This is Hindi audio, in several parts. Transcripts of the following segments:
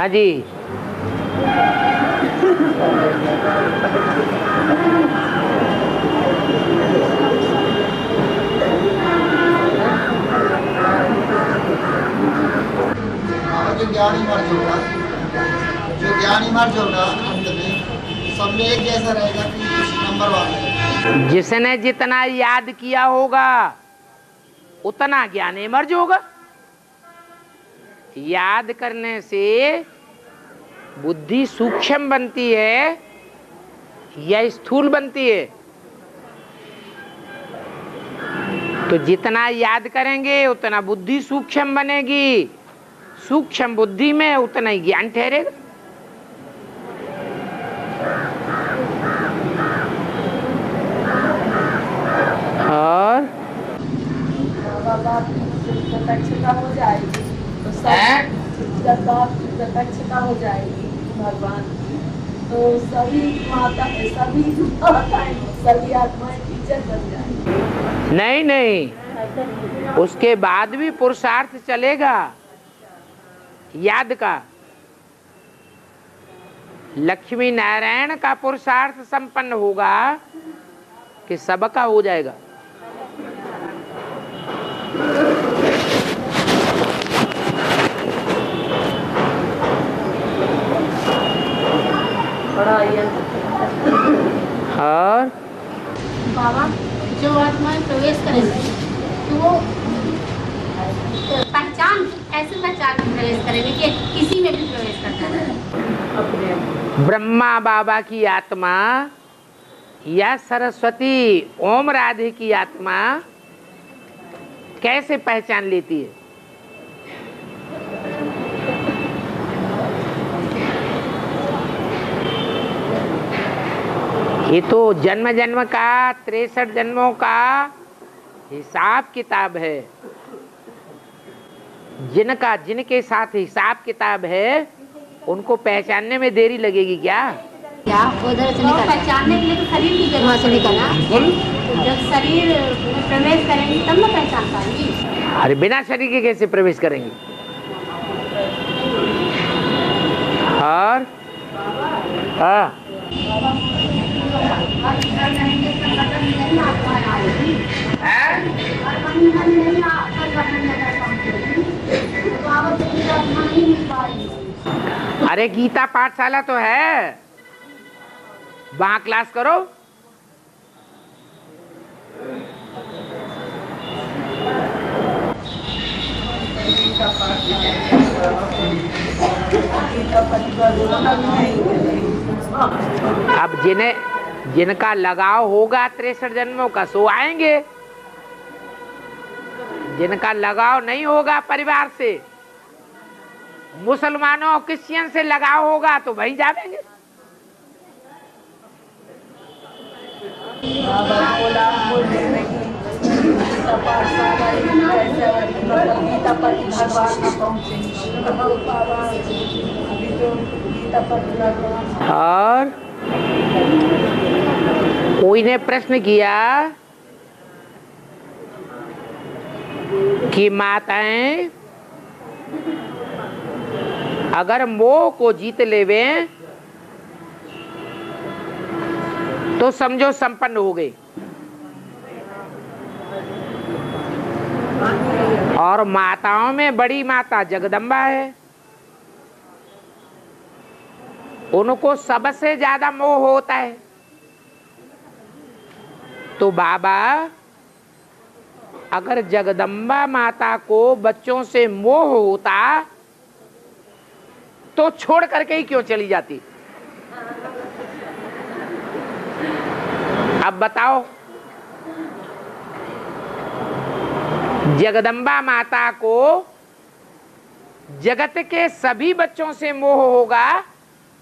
हाँ जी। जो ज्ञानी मर्ज होगा, जो ज्ञानी मर्ज होगा अंत में सब में एक जैसा रहेगा कि कुछ नंबर वाला। जिसने जितना याद किया होगा उतना ज्ञान इमर्ज होगा। याद करने से बुद्धि सूक्ष्म बनती है या स्थूल बनती है? तो जितना याद करेंगे उतना बुद्धि सूक्ष्म बनेगी, सूक्ष्म बुद्धि में उतना ही ज्ञान ठहरेगा। और प्रत्यक्षता हो जाएगी तो जब प्रत्यक्षता हो जाएगी भगवान, तो सभी माताएं सभी आत्माएं टीचर बन जाएंगी। नहीं नहीं, उसके बाद भी पुरुषार्थ चलेगा याद का। लक्ष्मी नारायण का पुरुषार्थ संपन्न होगा कि सबका हो जाएगा। और बाबा जो आत्माएं प्रवेश करेंगे तो वो पहचान ऐसे पहचान में प्रवेश करेंगे कि किसी में भी प्रवेश करता है। ब्रह्मा बाबा की आत्मा या सरस्वती ओम राधे की आत्मा कैसे पहचान लेती है? ये तो जन्म जन्म का 63 जन्मों का हिसाब किताब है। जिनके साथ हिसाब किताब है उनको पहचानने में देरी लगेगी क्या? क्या उधर से पहचानने के लिए तो शरीर की जरूरत से निकलना। जब शरीर में प्रवेश करेंगे तब ना पहचान पाएंगी। अरे बिना शरीर के कैसे प्रवेश करेंगे? और हाँ, अरे गीता पाठशाला तो है, वहां क्लास करो। अब जिनका लगाव होगा 63 जन्मों का सो आएंगे, जिनका लगाव नहीं होगा परिवार से, मुसलमानों और क्रिश्चियन से लगाव होगा तो वहीं जाएंगे। और कोई ने प्रश्न किया कि माताएं अगर मोह को जीत लेवे तो समझो संपन्न हो गई, और माताओं में बड़ी माता जगदम्बा है, उनको सबसे ज्यादा मोह होता है। तो बाबा अगर जगदम्बा माता को बच्चों से मोह होता तो छोड़ करके ही क्यों चली जाती? अब बताओ, जगदम्बा माता को जगत के सभी बच्चों से मोह होगा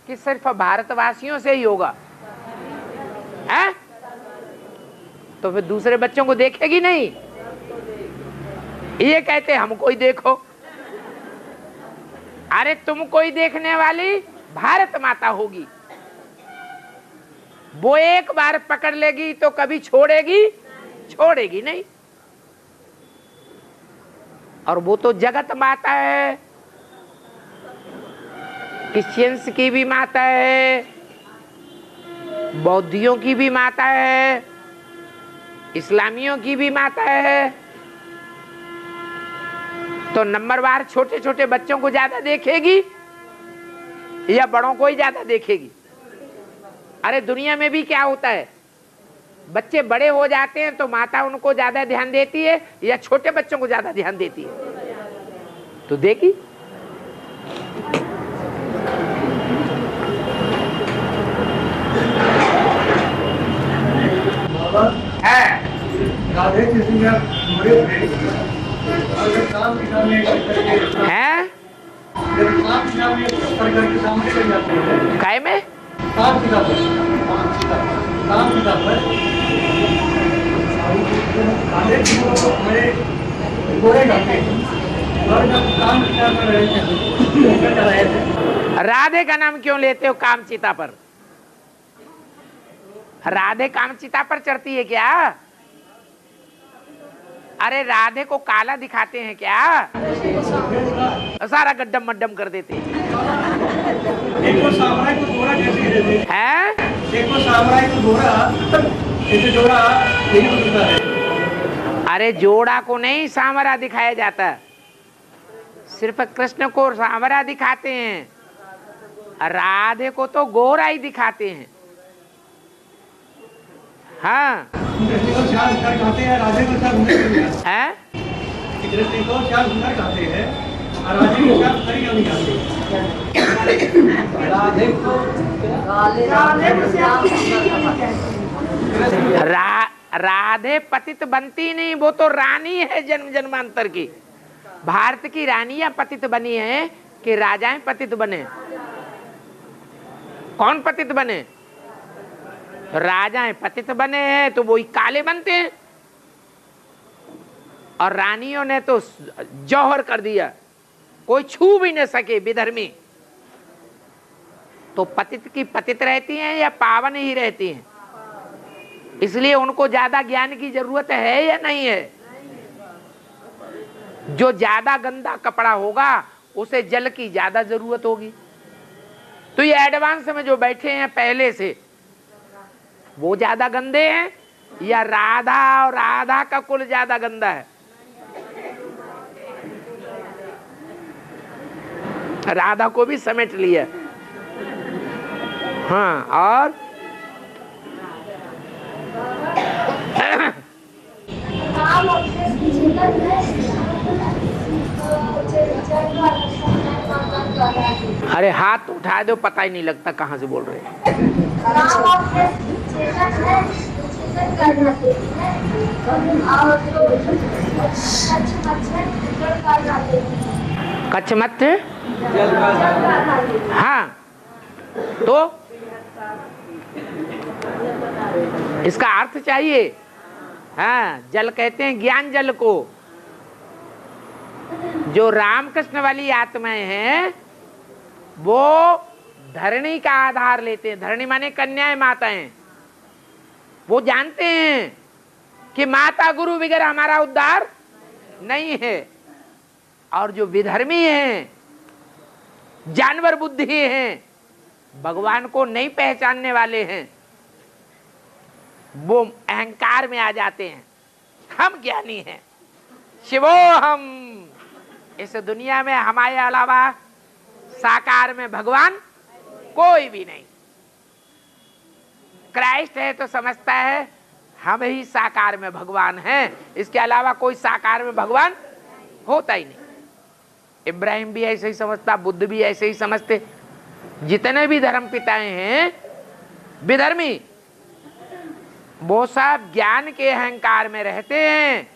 कि सिर्फ भारतवासियों से ही होगा? है? तो फिर दूसरे बच्चों को देखेगी नहीं? ये कहते हमको ही देखो। अरे तुमको ही देखने वाली भारत माता होगी, वो एक बार पकड़ लेगी तो कभी छोड़ेगी नहीं। और वो तो जगत माता है, क्रिश्चियंस की भी माता है, बौद्धियों की भी माता है, इस्लामियों की भी माता है। तो नंबरवार छोटे छोटे बच्चों को ज्यादा देखेगी या बड़ों को ही ज्यादा देखेगी? अरे दुनिया में भी क्या होता है, बच्चे बड़े हो जाते हैं तो माता उनको ज्यादा ध्यान देती है या छोटे बच्चों को ज्यादा ध्यान देती है? तो देखी है काय में राधे का नाम क्यों लेते हो कामचिता पर? राधे कामचिता पर चढ़ती है क्या? अरे राधे को काला दिखाते हैं क्या? सारा गड्ढम मड्डम कर देते हैं। एक को सामराई को घोड़ा कैसे देते हैं? एक को सामराई को घोड़ा ऐसे जोड़ा यही होता है। अरे जोड़ा को नहीं सामरा दिखाया जाता, सिर्फ कृष्ण को सामरा दिखाते हैं, राधे को तो गोरा ही दिखाते हैं। हाँ कृष्ण को श्याम सुंदर कहते हैं, राधे को श्याम सुंदर है? कृष्ण को श्याम सुंदर कहते हैं और राधे को श्याम सुंदर क्यों नहीं कहते? राधे को राधे पतित बनती नहीं, वो तो रानी है जन्म जन्मांतर की। भारत की रानियां पतित बनी है कि राजाएं पतित बने? कौन पतित बने? राजाएं पतित बने हैं तो वो ही काले बनते हैं, और रानियों ने तो जौहर कर दिया, कोई छू भी न सके विधर्मी। तो पतित की पतित रहती हैं या पावन ही रहती हैं? इसलिए उनको ज्यादा ज्ञान की जरूरत है या नहीं है? जो ज्यादा गंदा कपड़ा होगा उसे जल की ज्यादा जरूरत होगी। तो ये एडवांस में जो बैठे हैं पहले से, वो ज्यादा गंदे हैं या राधा और राधा का कुल ज्यादा गंदा है? राधा को भी समेट लिया। हाँ, और अरे हाथ तो उठा दो, पता ही नहीं लगता कहाँ से बोल रहे हैं। कचमत, हाँ, तो इसका अर्थ चाहिए। हाँ, जल कहते हैं ज्ञान जल को। जो रामकृष्ण वाली आत्माएं हैं वो धरणी का आधार लेते हैं। धरणी माने कन्याएं, माताएं। वो जानते हैं कि माता गुरु बगैर हमारा उद्धार नहीं है। और जो विधर्मी हैं, जानवर बुद्धि हैं, भगवान को नहीं पहचानने वाले हैं, वो अहंकार में आ जाते हैं। हम ज्ञानी हैं, शिवो हम। इस दुनिया में हमारे अलावा साकार में भगवान कोई भी नहीं। क्राइस्ट है तो समझता है हम ही साकार में भगवान हैं, इसके अलावा कोई साकार में भगवान होता ही नहीं। इब्राहिम भी ऐसे ही समझता, बुद्ध भी ऐसे ही समझते। जितने भी धर्म पिताएं हैं विधर्मी, वो सब ज्ञान के अहंकार में रहते हैं,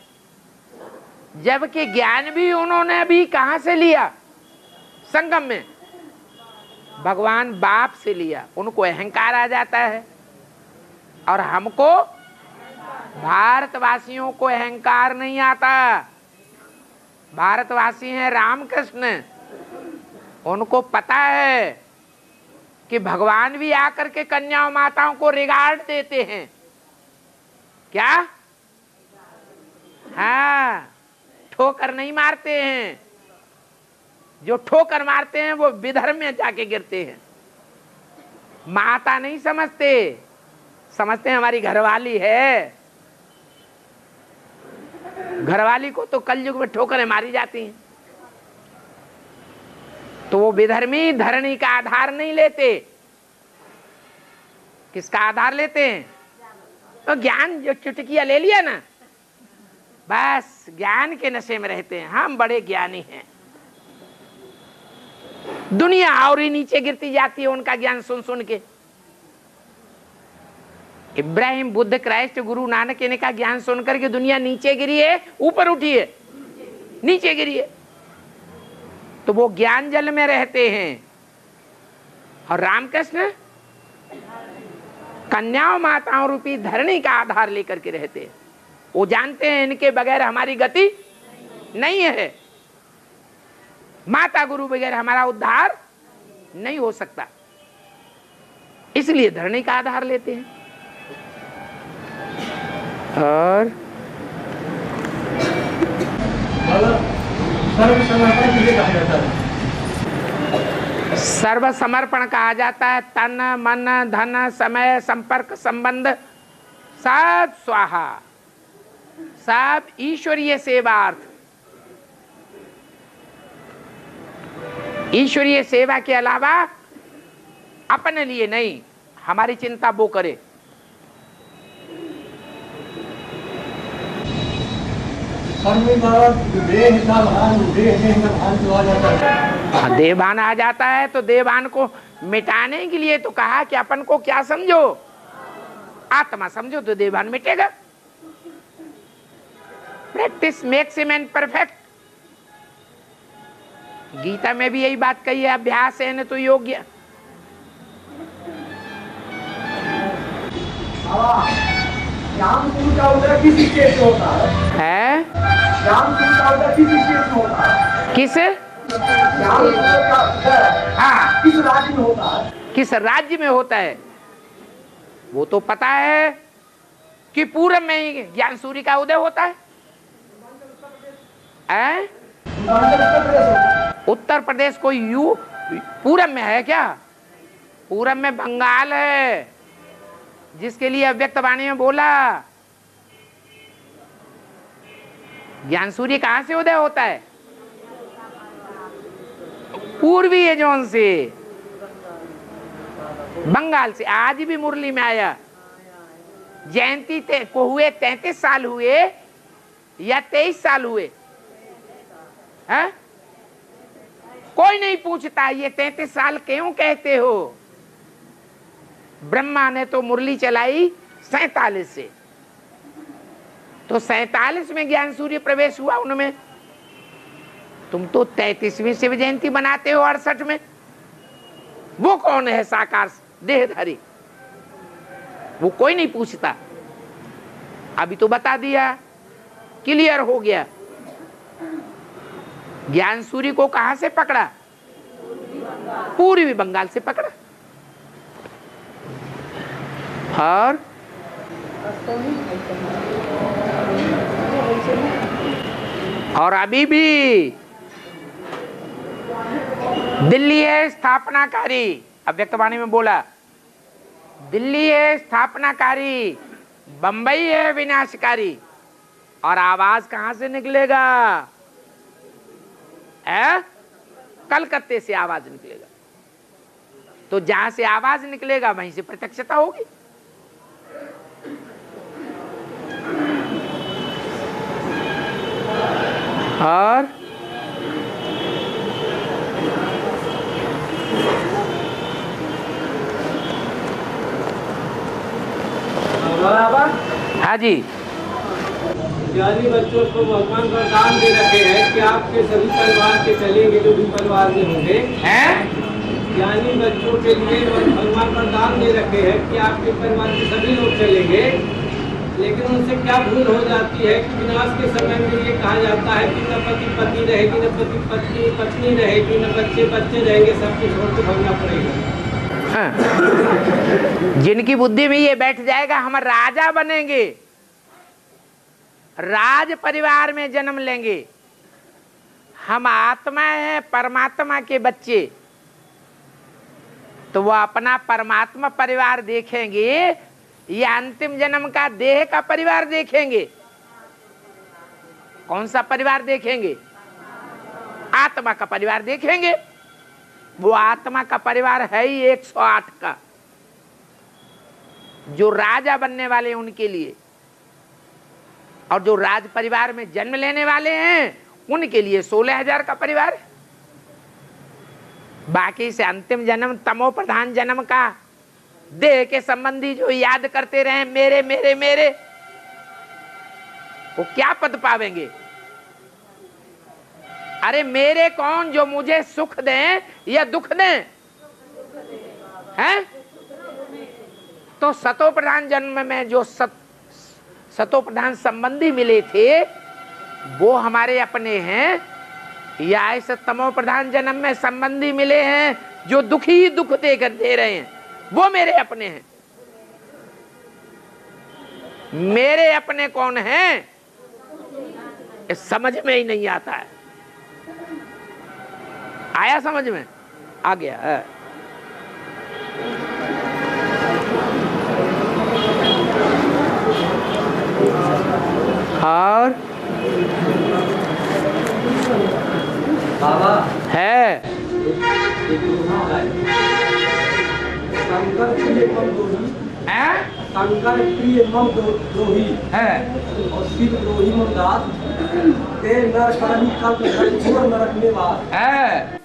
जबकि ज्ञान भी उन्होंने भी कहां से लिया? संगम में भगवान बाप से लिया। उनको अहंकार आ जाता है, और हमको भारतवासियों को अहंकार नहीं आता। भारतवासी हैं रामकृष्ण, उनको पता है कि भगवान भी आकर के कन्याओं माताओं को रिगार्ड देते हैं। क्या? हाँ, ठोकर नहीं मारते हैं। जो ठोकर मारते हैं वो विधर्म में जाके गिरते हैं। माता नहीं समझते, समझते हैं हमारी घरवाली है। घरवाली को तो कलयुग में ठोकरें मारी जाती हैं। तो वो विधर्मी धरणी का आधार नहीं लेते। किसका आधार लेते हैं? तो ज्ञान जो चुटकिया ले लिया ना, बस ज्ञान के नशे में रहते हैं। हम बड़े ज्ञानी हैं। दुनिया और ही नीचे गिरती जाती है उनका ज्ञान सुन सुन के। इब्राहिम, बुद्ध, क्राइस्ट, गुरु नानक इनका ज्ञान सुनकर के दुनिया नीचे गिरी है, ऊपर उठी है? नीचे गिरी है। तो वो ज्ञान जल में रहते हैं। और रामकृष्ण कन्याओं माताओं रूपी धरणी का आधार लेकर के रहते हैं। वो जानते हैं इनके बगैर हमारी गति नहीं है। माता गुरु बगैर हमारा उद्धार नहीं हो सकता, इसलिए धरणी का आधार लेते हैं। और सर्व समर्पण कहा जाता है। तन, मन, धन, समय, संपर्क, संबंध सब स्वाहा, सब ईश्वरीय सेवार्थ। ईश्वरीय सेवा के अलावा अपने लिए नहीं, हमारी चिंता वो करे। देहभान आ जाता है तो देहभान को मिटाने के लिए तो कहा कि अपन को क्या समझो? आत्मा समझो तो देहभान मिटेगा। Practice makes a man perfect. Gita में भी यही बात कही है, अभ्यास है न तो योग्य। ज्ञान गुरु का उदय किस स्टेज में होता है? ज्ञान गुरु का उदय किस स्टेज में होता है? किस? ज्ञान गुरु का उदय हाँ, किस राज्य में होता है? किस राज्य में होता है? वो तो पता है कि पूरब में ही ज्ञान सूर्य का उदय होता है। उत्तर प्रदेश कोई यू पूरब में है क्या? पूरब में बंगाल है, जिसके लिए अव्यक्त वाणी में बोला। ज्ञान सूर्य कहां से उदय होता है? पूर्वी जोन से, बंगाल से। आज भी मुरली में आया। जयंती को हुए 33 साल हुए या 23 साल हुए है? कोई नहीं पूछता ये 33 साल क्यों कहते हो। ब्रह्मा ने तो मुरली चलाई 47 से, तो 47 में ज्ञान सूर्य प्रवेश हुआ उनमें। तुम तो 33वीं शिव जयंती बनाते हो 68 में। वो कौन है साकार देहधारी? वो कोई नहीं पूछता। अभी तो बता दिया, क्लियर हो गया। ज्ञान सूर्य को कहां से पकड़ा? पूर्वी बंगाल से पकड़ा। और अभी भी दिल्ली है स्थापनाकारी। अव्यक्तवाणी में बोला, दिल्ली है स्थापनाकारी, बंबई है विनाशकारी। और आवाज कहां से निकलेगा? कलकत्ते से आवाज निकलेगा। तो जहां से आवाज निकलेगा वहीं से प्रत्यक्षता होगी। और हाँ जी, ज्ञानी बच्चों को भगवान वरदान दे रखे हैं कि आपके सभी परिवार के चलेंगे जो भी परिवार में होंगे। ज्ञानी बच्चों के लिए भगवान वरदान दे रखे हैं कि आपके परिवार के सभी लोग चलेंगे। लेकिन उनसे क्या भूल हो जाती है कि विनाश के समय में ये कहा जाता है कि न पति पत्नी रहेगी, न पति पत्नी पत्नी रहेगी, न बच्चे बच्चे रहेंगे, सब कुछ छोड़ के भागना पड़ेगा। जिनकी बुद्धि में ये बैठ जाएगा हम राजा बनेंगे, राज परिवार में जन्म लेंगे, हम आत्मा हैं, परमात्मा के बच्चे, तो वो अपना परमात्मा परिवार देखेंगे या अंतिम जन्म का देह का परिवार देखेंगे? कौन सा परिवार देखेंगे? आत्मा का परिवार देखेंगे। वो आत्मा का परिवार है ही 108 का, जो राजा बनने वाले हैं उनके लिए, और जो राज परिवार में जन्म लेने वाले हैं उनके लिए 16,000 का परिवार है। बाकी से अंतिम जन्म तमो प्रधान जन्म का देह के संबंधी जो याद करते रहे मेरे मेरे मेरे, वो क्या पद पावेंगे? अरे मेरे कौन जो मुझे सुख दें या दुख दें? हैं? तो सतो प्रधान जन्म में जो सतो प्रधान संबंधी मिले थे वो हमारे अपने हैं, या ऐसे तमो प्रधान जन्म में संबंधी मिले हैं जो दुखी दुख देकर दे रहे हैं, वो मेरे अपने हैं। मेरे अपने कौन हैं समझ में ही नहीं आता है। आया समझ में? आ गया है। और बाबा है शंकर प्रिय मम द्रोही, शंकर प्रिय मम द्रोही है और शिव द्रोही मम दास, ते नर करही कल्प घोर नरक निवास। है।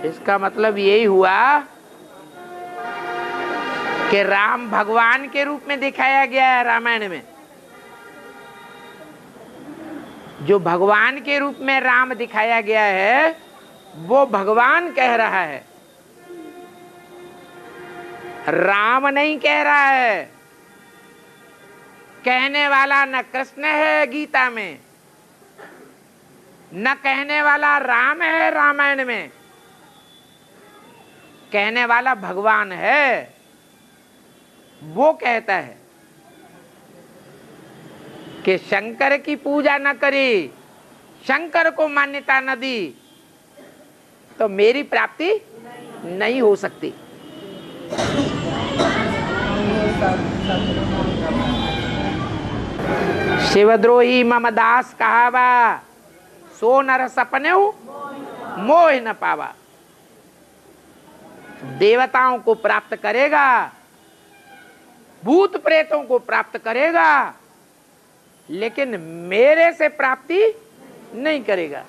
इसका मतलब यही हुआ कि राम भगवान के रूप में दिखाया गया है रामायण में। जो भगवान के रूप में राम दिखाया गया है वो भगवान कह रहा है, राम नहीं कह रहा है। कहने वाला न कृष्ण है गीता में, न कहने वाला राम है रामायण में, कहने वाला भगवान है। वो कहता है कि शंकर की पूजा न करी, शंकर को मान्यता न दी तो मेरी प्राप्ति नहीं हो सकती। शिवद्रोही मम दास कहावा, सो नर सपने मोह न पावा। देवताओं को प्राप्त करेगा, भूत प्रेतों को प्राप्त करेगा, लेकिन मेरे से प्राप्ति नहीं करेगा।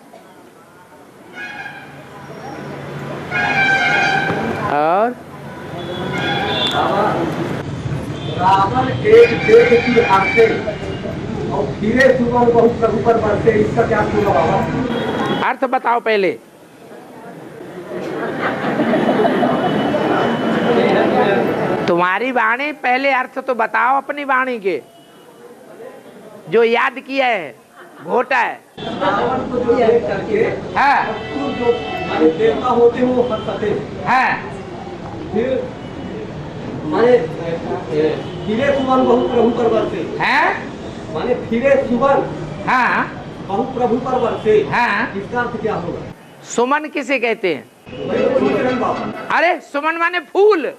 और रावण एक देश की आंखें और फिरे सुबह बहुत प्रभु पर बरसे, इसका क्या होगा बाबा? अर्थ बताओ पहले। तुम्हारी वाणी पहले अर्थ तो बताओ अपनी वाणी के, जो याद किया है घोटा है। रावण को जो देख करके हाँ जो माने देवता होते हैं वो हंसते हाँ फिर माने फिरे सुबह बहुत प्रभु पर बरसे, हाँ माने फिरे सुबह हाँ बहुत प्रभु पर बरसे, हाँ। इसका अर्थ क्या होगा? सुमन किसे कहते हैं? वही तो सोच रहे हैं बाबा। अरे सुमन माने फूल।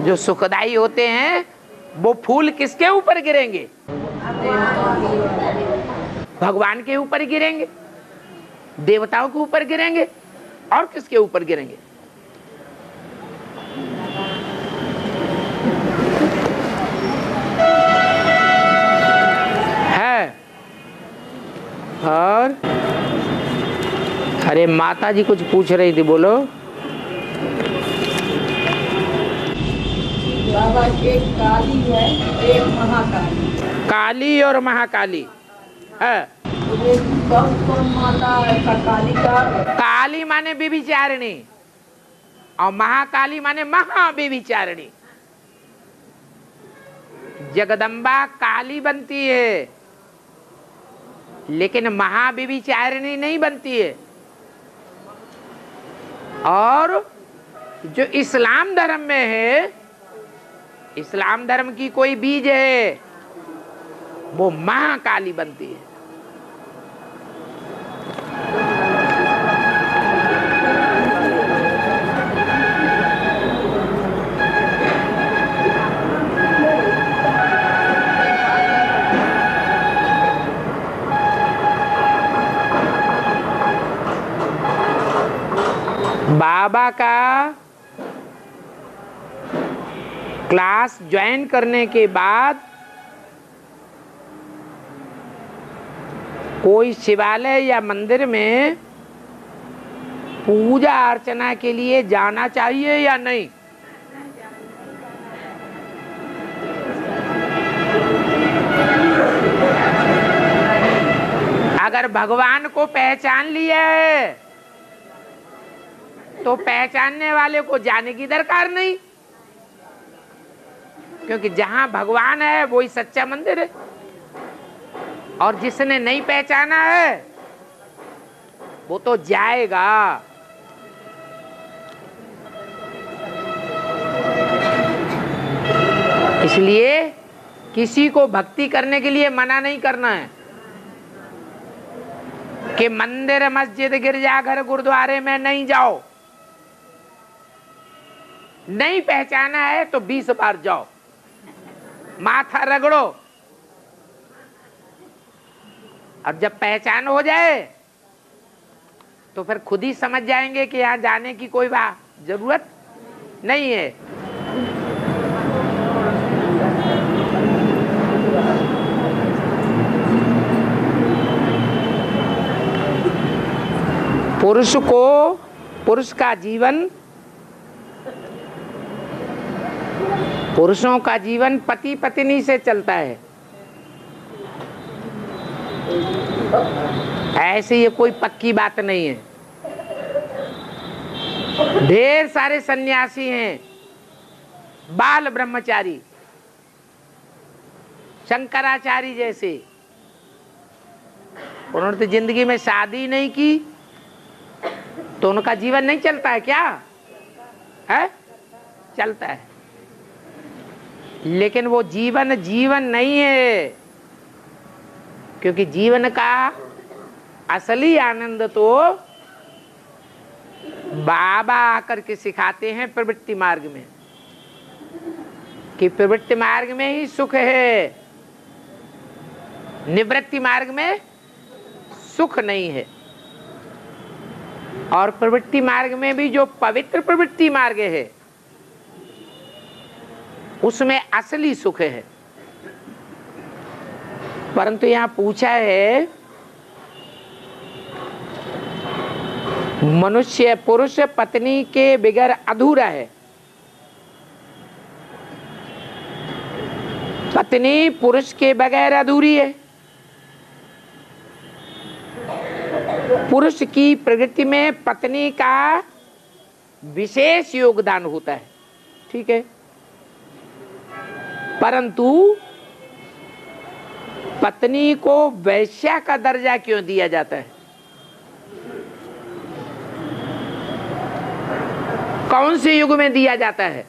जो सुखदाई होते हैं वो फूल किसके ऊपर गिरेंगे? भगवान के ऊपर गिरेंगे, देवताओं के ऊपर गिरेंगे, और किसके ऊपर गिरेंगे? है। और अरे माता जी कुछ पूछ रही थी, बोलो। बाबा एक काली है, एक महाकाली। काली और महाकाली है। कौन माता है काली का? काली माने व्यभिचारिणी और महाकाली माने महाव्यभिचारिणी। जगदम्बा काली बनती है लेकिन महाव्यभिचारिणी नहीं बनती है। और जो इस्लाम धर्म में है, इस्लाम धर्म की कोई बीज है वो महाकाली बनती है। बाबा का क्लास ज्वाइन करने के बाद कोई शिवालय या मंदिर में पूजा अर्चना के लिए जाना चाहिए या नहीं? अगर भगवान को पहचान लिया है तो पहचानने वाले को जाने की दरकार नहीं, क्योंकि जहां भगवान है वही सच्चा मंदिर है। और जिसने नहीं पहचाना है वो तो जाएगा। इसलिए किसी को भक्ति करने के लिए मना नहीं करना है कि मंदिर, मस्जिद, गिरजाघर, गुरुद्वारे में नहीं जाओ। नहीं पहचाना है तो 20 बार जाओ, माथा रगड़ो, और जब पहचान हो जाए तो फिर खुद ही समझ जाएंगे कि यहाँ जाने की कोई जरूरत नहीं है। पुरुष का जीवन, पुरुषों का जीवन पति पत्नी से चलता है। ऐसे ये कोई पक्की बात नहीं है। ढेर सारे सन्यासी हैं, बाल ब्रह्मचारी, शंकराचार्य जैसे, उन्होंने तो जिंदगी में शादी नहीं की, तो उनका जीवन नहीं चलता है क्या? है, चलता है, लेकिन वो जीवन जीवन नहीं है, क्योंकि जीवन का असली आनंद तो बाबा आकर के सिखाते हैं प्रवृत्ति मार्ग में, कि प्रवृत्ति मार्ग में ही सुख है, निवृत्ति मार्ग में सुख नहीं है। और प्रवृत्ति मार्ग में भी जो पवित्र प्रवृत्ति मार्ग है उसमें असली सुख है। परंतु यहां पूछा है, मनुष्य पुरुष पत्नी के बिगर अधूरा है। पत्नी पुरुष के बगैर अधूरी है। पुरुष की प्रगति में पत्नी का विशेष योगदान होता है, ठीक है, परंतु पत्नी को वैश्या का दर्जा क्यों दिया जाता है? कौन से युग में दिया जाता है?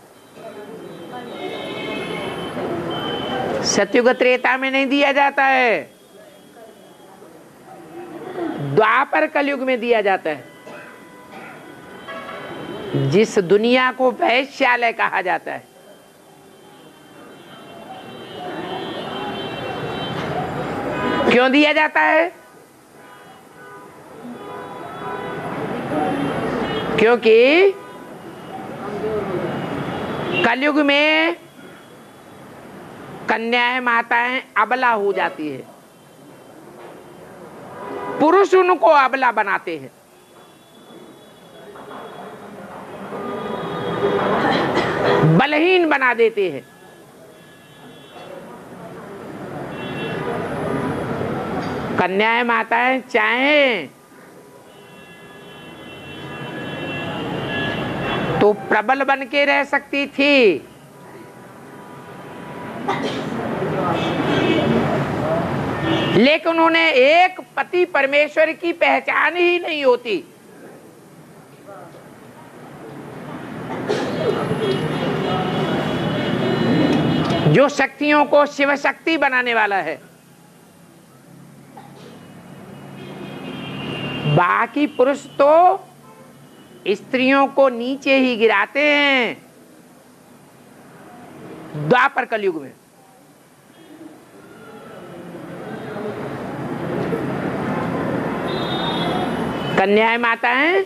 सतयुग त्रेता में नहीं दिया जाता है, द्वापर कलयुग में दिया जाता है। जिस दुनिया को वैश्यालय कहा जाता है, क्यों दिया जाता है? क्योंकि कलयुग में कन्याएं माताएं अबला हो जाती है, पुरुष उनको अबला बनाते हैं। बलहीन बना देते हैं। कन्याएं माताएं चाहें तो प्रबल बन के रह सकती थी, लेकिन उन्हें एक पति परमेश्वर की पहचान ही नहीं होती। जो शक्तियों को शिव शक्ति बनाने वाला है, बाकी पुरुष तो स्त्रियों को नीचे ही गिराते हैं द्वापर कलयुग में। कन्याएं माताएं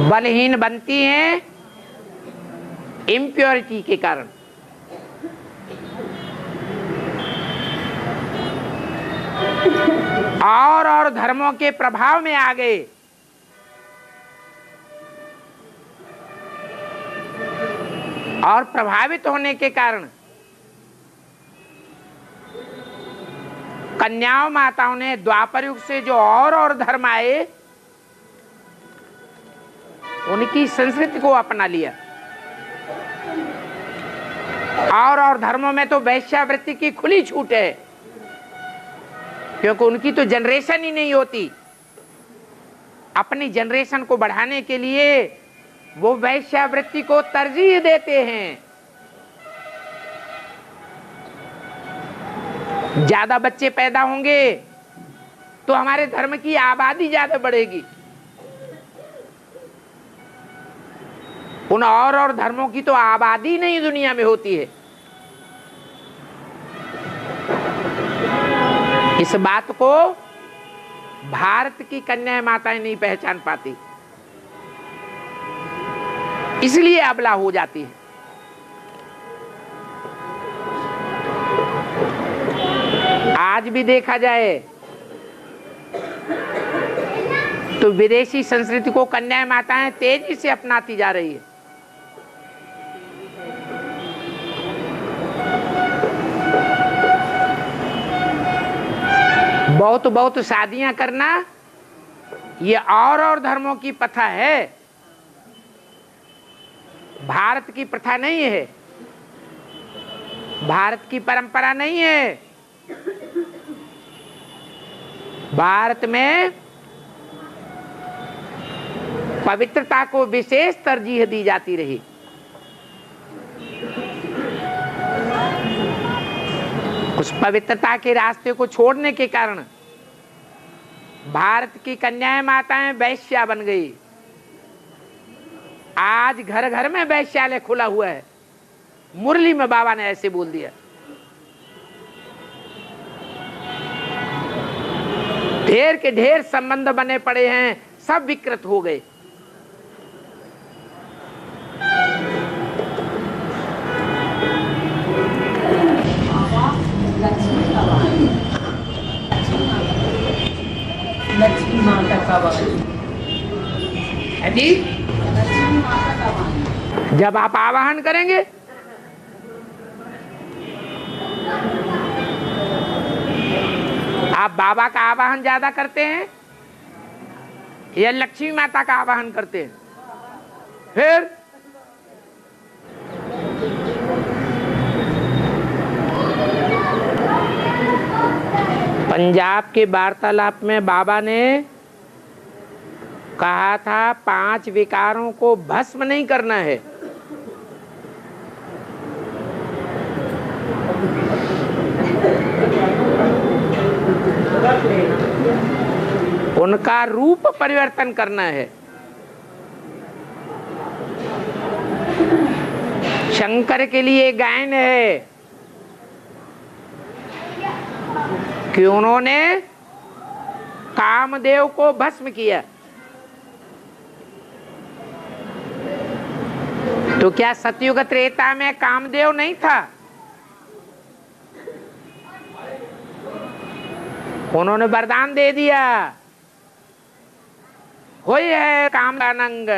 बलहीन बनती हैं इम्प्योरिटी के कारण। और धर्मों के प्रभाव में आ गए। और प्रभावित होने के कारण कन्याओं माताओं ने द्वापर युग से जो और धर्म आए उनकी संस्कृति को अपना लिया। और धर्मों में तो वैश्यावृत्ति की खुली छूट है, क्योंकि उनकी तो जनरेशन ही नहीं होती। अपनी जनरेशन को बढ़ाने के लिए वो वैश्यावृत्ति को तरजीह देते हैं। ज्यादा बच्चे पैदा होंगे तो हमारे धर्म की आबादी ज्यादा बढ़ेगी। उन और धर्मों की तो आबादी नहीं दुनिया में होती है। इस बात को भारत की कन्या माताएं नहीं पहचान पाती, इसलिए अबला हो जाती है। आज भी देखा जाए तो विदेशी संस्कृति को कन्या माताएं तेजी से अपनाती जा रही है। बहुत शादियां करना ये और धर्मों की प्रथा है, भारत की प्रथा नहीं है, भारत की परंपरा नहीं है। भारत में पवित्रता को विशेष तरजीह दी जाती रही। उस पवित्रता के रास्ते को छोड़ने के कारण भारत की कन्याएं माताएं वैश्या बन गई। आज घर घर में वैश्यालय खुला हुआ है। मुरली में बाबा ने ऐसे बोल दिया। ढेर के ढेर संबंध बने पड़े हैं, सब विकृत हो गए। लक्ष्मी माता का वाहन है जी। जब आप आवाहन करेंगे आप बाबा का आवाहन ज्यादा करते हैं या लक्ष्मी माता का आवाहन करते हैं? फिर पंजाब के वार्तालाप में बाबा ने कहा था 5 विकारों को भस्म नहीं करना है। उनका रूप परिवर्तन करना है। शंकर के लिए गायन है कि उन्होंने कामदेव को भस्म किया। तो क्या सतयुग त्रेता में कामदेव नहीं था? उन्होंने वरदान दे दिया, होय है कामानंग।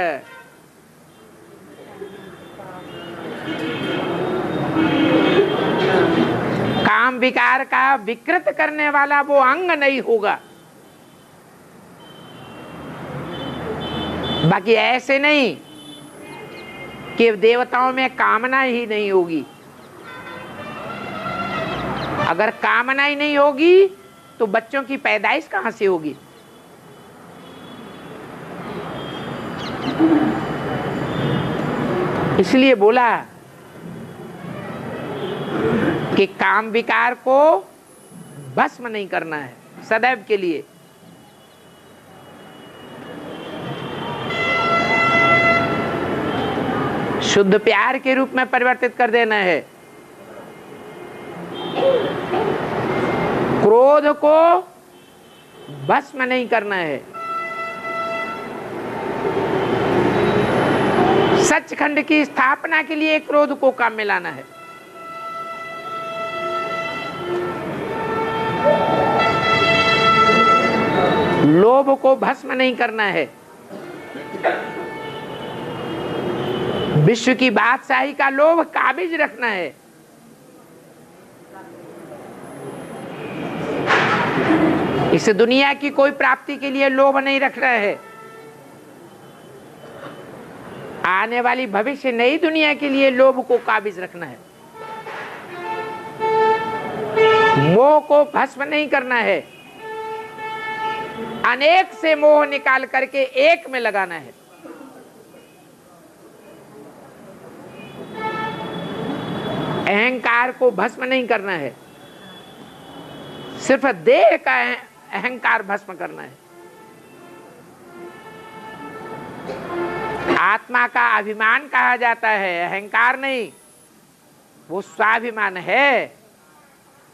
काम विकार का विकृत करने वाला वो अंग नहीं होगा। बाकी ऐसे नहीं कि देवताओं में कामना ही नहीं होगी। अगर कामना ही नहीं होगी तो बच्चों की पैदाइश कहां से होगी? इसलिए बोला कि काम विकार को भस्म नहीं करना है सदैव के लिए। शुद्ध प्यार के रूप में परिवर्तित कर देना है। क्रोध को भस्म नहीं करना है। सचखंड की स्थापना के लिए क्रोध को काम में लाना है। लोभ को भस्म नहीं करना है। विश्व की बादशाही का लोभ काबिज रखना है। इस दुनिया की कोई प्राप्ति के लिए लोभ नहीं रखना है। आने वाली भविष्य नई दुनिया के लिए लोभ को काबिज रखना है। मोह को भस्म नहीं करना है। अनेक से मोह निकाल करके एक में लगाना है। अहंकार को भस्म नहीं करना है। सिर्फ देह का अहंकार भस्म करना है। आत्मा का अभिमान कहा जाता है, अहंकार नहीं। वो स्वाभिमान है,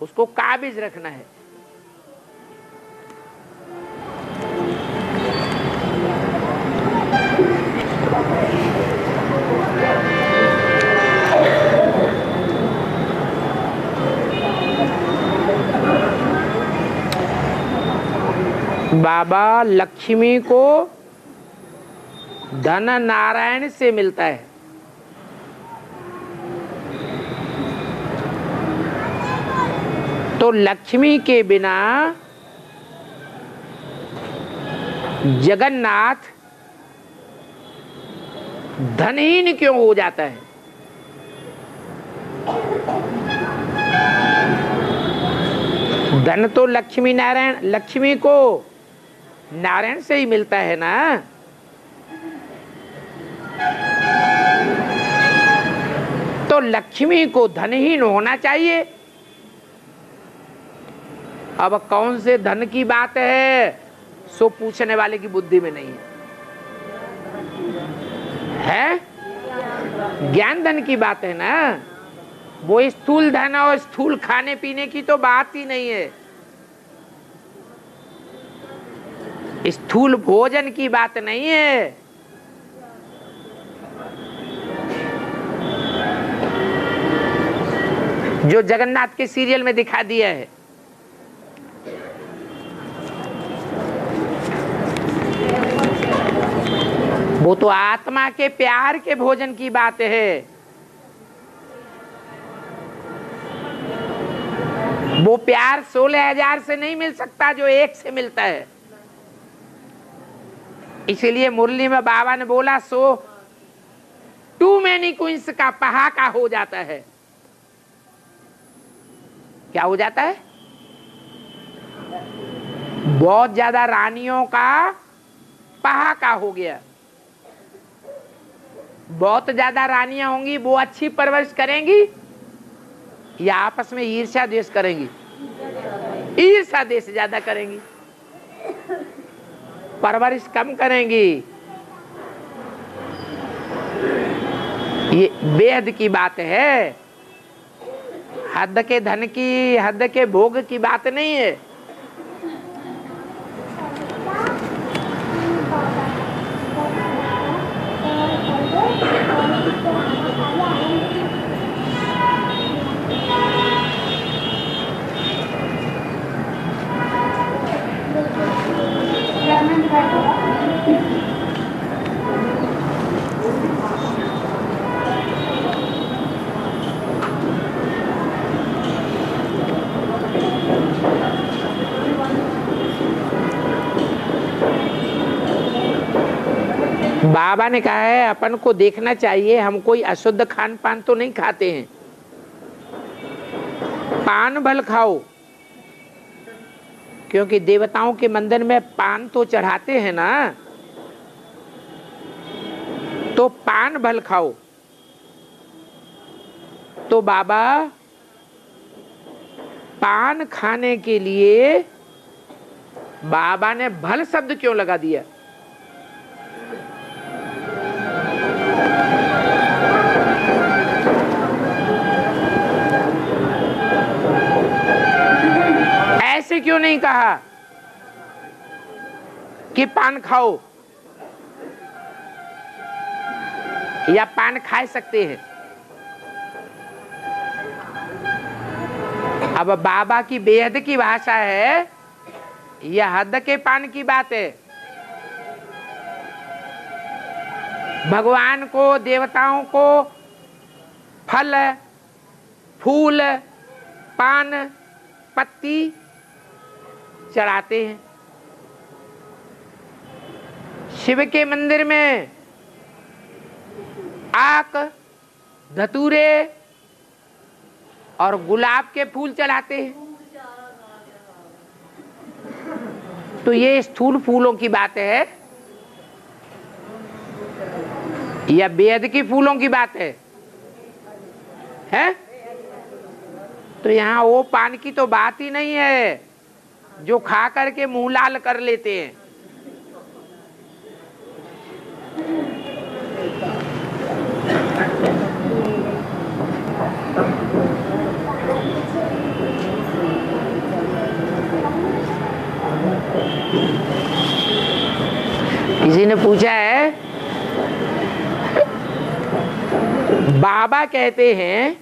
उसको काबिज रखना है। बाबा लक्ष्मी को धन नारायण से मिलता है। तो लक्ष्मी के बिना जगन्नाथ धनहीन क्यों हो जाता है? धन तो लक्ष्मी नारायण, लक्ष्मी को नारायण से ही मिलता है ना। तो लक्ष्मी को धनहीन होना चाहिए। अब कौन से धन की बात है, सो पूछने वाले की बुद्धि में नहीं है। ज्ञान धन की बात है ना। वो स्थूल धन और स्थूल खाने पीने की तो बात ही नहीं है। स्थूल भोजन की बात नहीं है। जो जगन्नाथ के सीरियल में दिखा दिया है। वो तो आत्मा के प्यार के भोजन की बात है। वो प्यार 16,000 से नहीं मिल सकता जो एक से मिलता है। इसीलिए मुरली में बाबा ने बोला, सो टू मैनी क्वींस का पहाका हो जाता है। क्या हो जाता है? बहुत ज्यादा रानियों का पहाका हो गया। बहुत ज्यादा रानियां होंगी, वो अच्छी परवरिश करेंगी या आपस में ईर्ष्या द्वेष करेंगी? ईर्ष्या द्वेष ज्यादा करेंगी, परवरिश कम करेंगी। ये बेहद की बात है। हद के धन की, हद के भोग की बात नहीं है। बाबा ने कहा है अपन को देखना चाहिए, हम कोई अशुद्ध खान पान तो नहीं खाते हैं। पान भल खाओ, क्योंकि देवताओं के मंदिर में पान तो चढ़ाते हैं ना। तो पान भल खाओ। तो बाबा पान खाने के लिए बाबा ने भल शब्द क्यों लगा दिया? ऐसे क्यों नहीं कहा कि पान खाओ या पान खा सकते हैं? अब बाबा की बेहद की भाषा है, यह हद के पान की बात है। भगवान को, देवताओं को फल, फूल, पान, पत्ती चढ़ाते हैं। शिव के मंदिर में आक, धतूरे और गुलाब के फूल चढ़ाते हैं। तो ये स्थूल फूलों की बात है या बेहद की फूलों की बात है? तो यहाँ वो पान की तो बात ही नहीं है जो खा करके मुंह लाल कर लेते हैं। किसी ने पूछा है, बाबा कहते हैं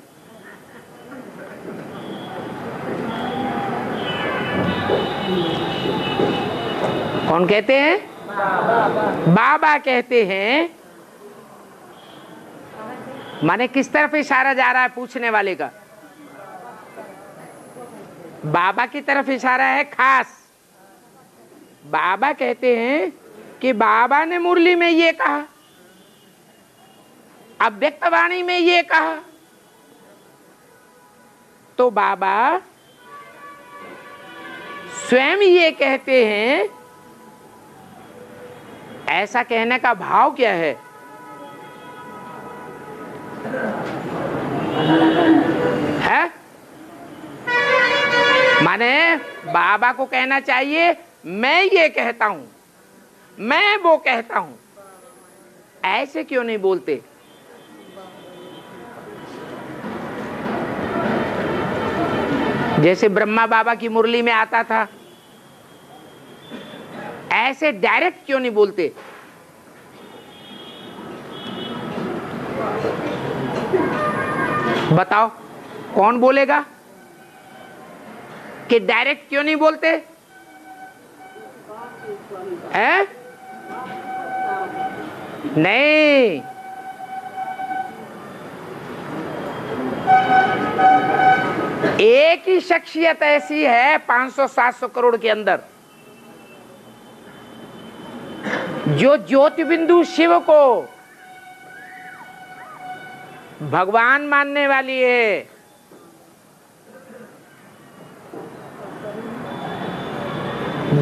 कौन कहते हैं? बाबा कहते हैं। माने किस तरफ इशारा जा रहा है पूछने वाले का? बाबा की तरफ इशारा है खास। बाबा कहते हैं कि बाबा ने मुरली में ये कहा, अव्यक्त वाणी में ये कहा, तो बाबा स्वयं ये कहते हैं। ऐसा कहने का भाव क्या है? माने बाबा को कहना चाहिए मैं ये कहता हूं, मैं वो कहता हूं। ऐसे क्यों नहीं बोलते? जैसे ब्रह्मा बाबा की मुरली में आता था, ऐसे डायरेक्ट क्यों नहीं बोलते? बताओ कौन बोलेगा कि डायरेक्ट क्यों नहीं बोलते हैं? नहीं, एक ही शख्सियत ऐसी है 500-700 करोड़ के अंदर जो ज्योति बिंदु शिव को भगवान मानने वाली है।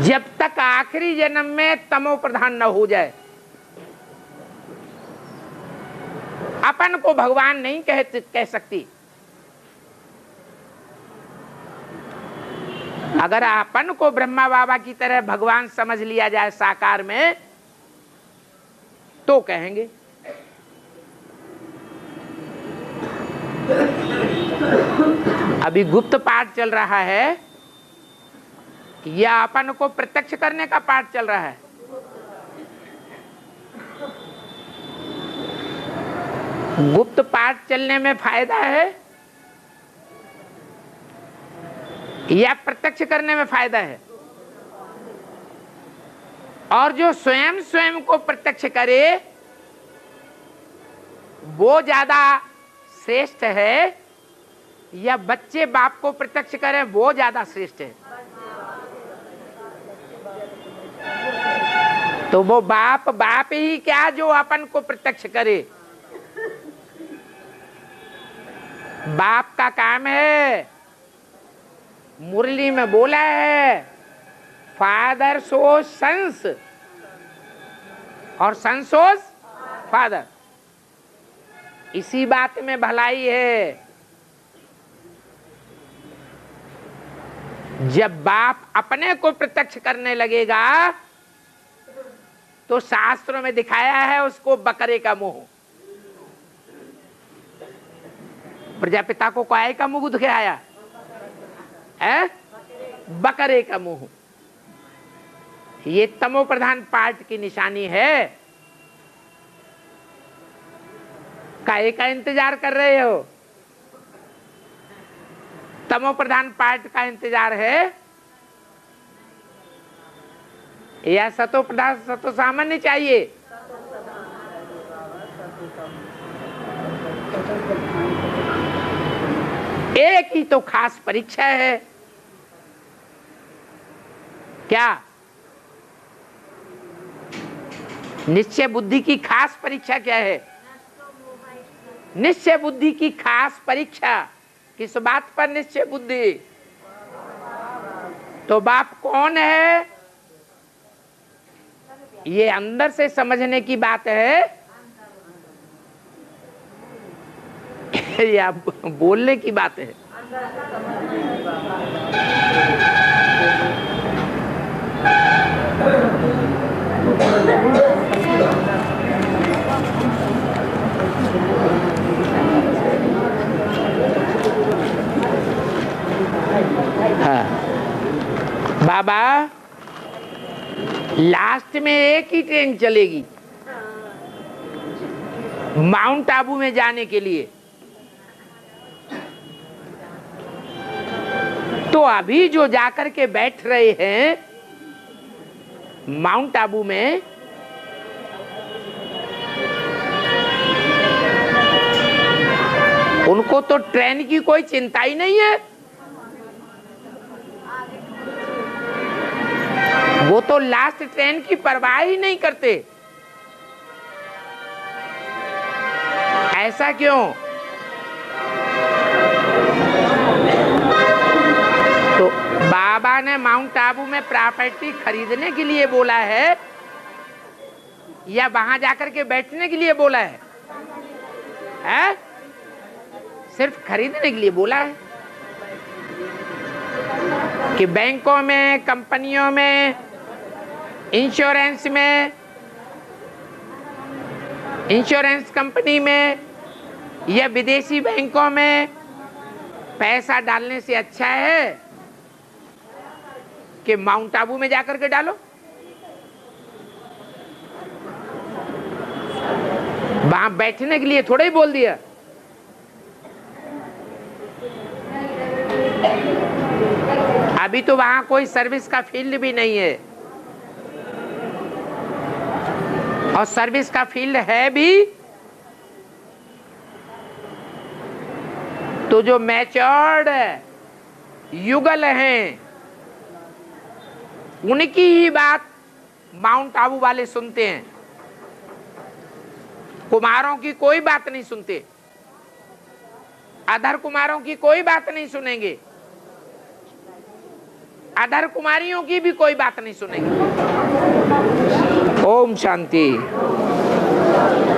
जब तक आखिरी जन्म में तमो प्रधान न हो जाए, अपन को भगवान नहीं कह सकती। अगर अपन को ब्रह्मा बाबा की तरह भगवान समझ लिया जाए साकार में, तो कहेंगे। अभी गुप्त पाठ चल रहा है या अपन को प्रत्यक्ष करने का पाठ चल रहा है? गुप्त पाठ चलने में फायदा है या प्रत्यक्ष करने में फायदा है? और जो स्वयं को प्रत्यक्ष करे वो ज्यादा श्रेष्ठ है या बच्चे बाप को प्रत्यक्ष करें वो ज्यादा श्रेष्ठ है? तो वो बाप ही क्या जो अपन को प्रत्यक्ष करे। बाप का काम है, मुरली में बोला है फादर सोज सन्स और सन सोज फादर। इसी बात में भलाई है। जब बाप अपने को प्रत्यक्ष करने लगेगा तो शास्त्रों में दिखाया है उसको बकरे का मुंह। प्रजापिता को काय का मुंह दिखाया है? बकरे का मुंह। ये तमो प्रधान पार्ट की निशानी है। काय का इंतजार कर रहे हो? तमो प्रधान पार्ट का इंतजार है या सतो प्रधान सतो सामान्य चाहिए? एक ही तो खास परीक्षा है। क्या? निश्चय बुद्धि की खास परीक्षा क्या है? निश्चय बुद्धि की खास परीक्षा किस बात पर निश्चय बुद्धि? तो बाप कौन है ये अंदर से समझने की बात है या बोलने की बात है? हाँ बाबा, लास्ट में एक ही ट्रेन चलेगी माउंट आबू में जाने के लिए। तो अभी जो जाकर के बैठ रहे हैं माउंट आबू में, उनको तो ट्रेन की कोई चिंता ही नहीं है। वो तो लास्ट ट्रेन की परवाह ही नहीं करते। ऐसा क्यों? तो बाबा ने माउंट आबू में प्रॉपर्टी खरीदने के लिए बोला है या वहां जाकर के बैठने के लिए बोला है? हैं? सिर्फ खरीदने के लिए बोला है कि बैंकों में, कंपनियों में, इंश्योरेंस में, इंश्योरेंस कंपनी में या विदेशी बैंकों में पैसा डालने से अच्छा है कि माउंट आबू में जाकर के डालो। वहां बैठने के लिए थोड़ा ही बोल दिया। अभी तो वहां कोई सर्विस का फील्ड भी नहीं है, और सर्विस का फील्ड है भी तो जो मैच्योर्ड युगल हैं उनकी ही बात माउंट आबू वाले सुनते हैं। कुमारों की कोई बात नहीं सुनते, अधर कुमारों की कोई बात नहीं सुनेंगे, अधर कुमारियों की भी कोई बात नहीं सुनेंगे। ओम शांति।